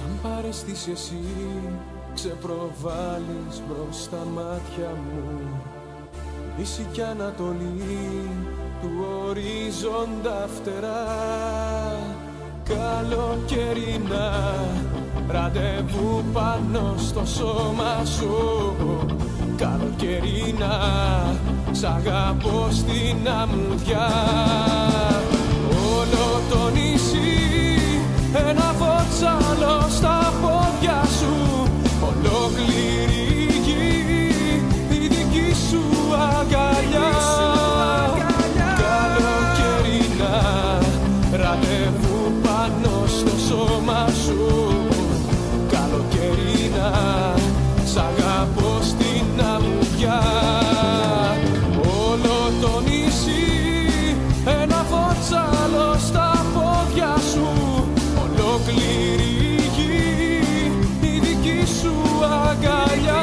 Σαν παρέστηση εσύ ξεπροβάλλεις μπρος στα μάτια μου Δύση κι Ανατολή του οριζόντα φτερά Καλοκαιρινά ραντεβού πάνω στο σώμα σου Καλοκαιρινά σ' αγαπώ στην αμμουδιά Όλο το νησί ένα βότσαλο στα πόδια σου Ολόκληρη γη η δική σου αγκαλιά Καλοκαιρινά ραντεβού πάνω στο σώμα σου Καλοκαιρινά σ' αγαπώ στην αμμουδιά Όλο το νησί ένα βότσαλο στα πόδια σου Ολόκληρη γη η δική σου αγκαλιά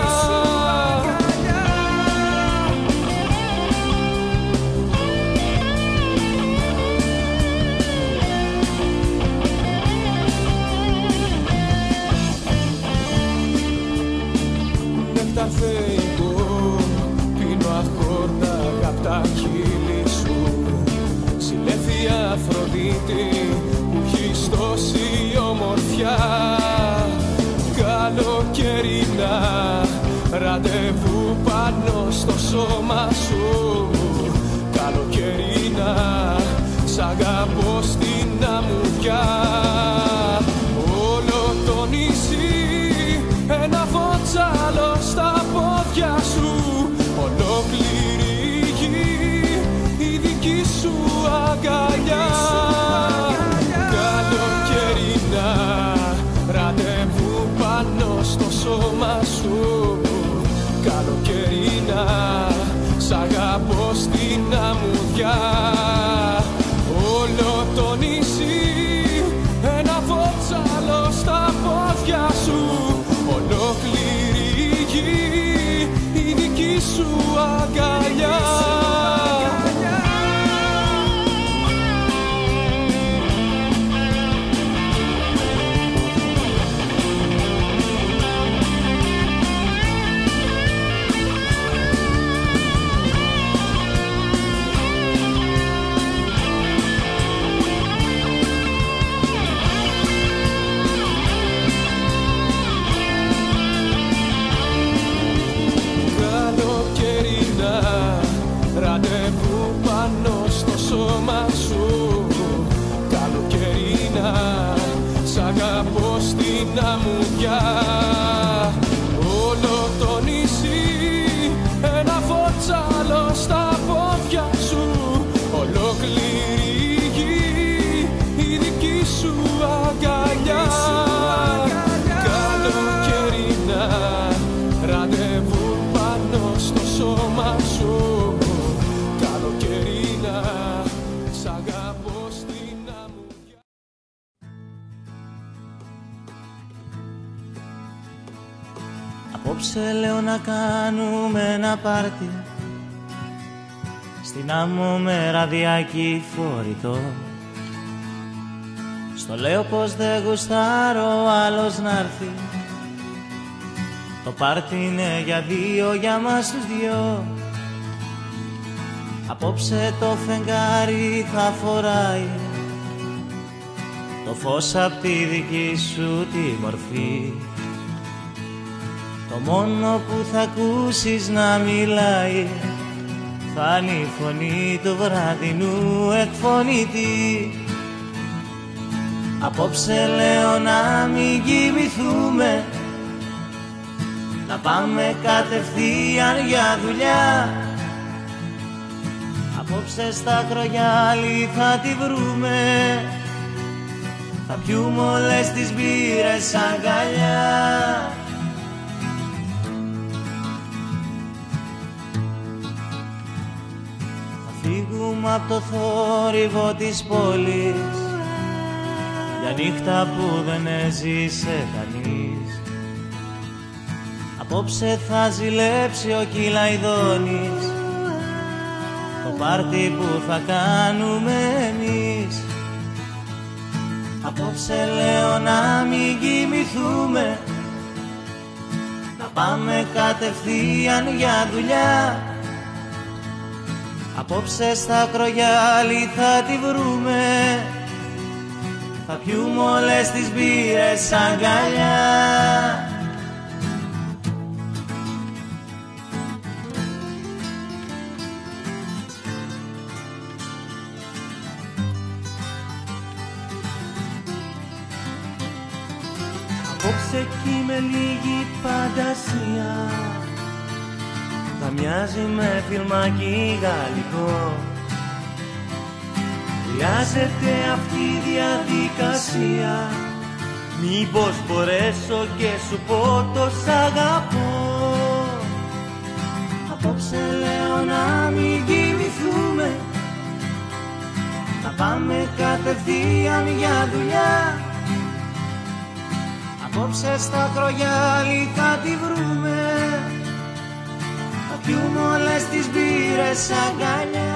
Νέκταρ θεϊκό πίνω ακόρτα απ' τα χείλη σου Συλλέφεια Αφροδίτη που έχεις τόση ομορφιά Καλοκαιρινά ραντεβού πάνω στο σώμα σου Καλοκαιρινά σ' αγαπώ στην αμμουδιά Όλο το νησί ένα βότσαλο στα πόδια σου Ολόκληρη γη η δική σου αγκαλιά Καλοκαιρινά ραντεβού πάνω στο σώμα σου Καλοκαιρινά σ' αγαπώ στην αμμουδιά Όλο το νησί ένα βότσαλο στα πόδια σου Ολόκληρη γη η δική σου αγκαλιά Ραντεβού πάνω στο σώμα σου Καλοκαιρινά σ' αγαπώ στην αμμουδιά Όλο το νησί ένα βότσαλο στα πόδια σου Ολόκληρη γη η δική σου αγκαλιά Καλοκαιρινά ραντεβού πάνω στο σώμα σου Καλοκαιρινά σ' αγαπώ στην αμμουδιά Απόψε λέω να κάνουμε ένα πάρτι στην άμμο με ραδιάκι φορητό Στο λέω πως δεν γουστάρω άλλος να'ρθει Το πάρτι είναι για δύο, για μας τους δυο Απόψε το φεγγάρι θα φοράει το φως απ' τη δική σου τη μορφή Το μόνο που θα ακούσεις να μιλάει θα είναι η φωνή του βραδινού εκφωνητή Απόψε λέω να μην κοιμηθούμε να πάμε κατευθείαν για δουλειά Απόψε στα Κρογιάλι θα τη βρούμε θα πιούμε όλες τις μπύρες αγκαλιά Θα φύγουμε απ' το θόρυβο της πόλης για νύχτα που δεν έζησε κανείς Απόψε θα ζηλέψει ο Κυλαϊδόνης το πάρτι που θα κάνουμε εμείς Απόψε λέω να μην κοιμηθούμε, να πάμε κατευθείαν για δουλειά. Απόψε στα Ακρογιάλη θα τη βρούμε, θα πιούμε όλες τις μπύρες αγκαλιά. Απόψε εκεί με λίγη φαντασία θα μοιάζει με φιλμάκι γαλλικό. Χρειάζεται αυτή η διαδικασία, μήπως μπορέσω και σου πω το σ' αγαπώ. Απόψε λέω να μην κοιμηθούμε, να πάμε κατευθείαν για δουλειά. Απόψε στα Ακρογιάλη θα τη βρούμε, θα πιούμε όλες τις μπύρες αγκαλιά.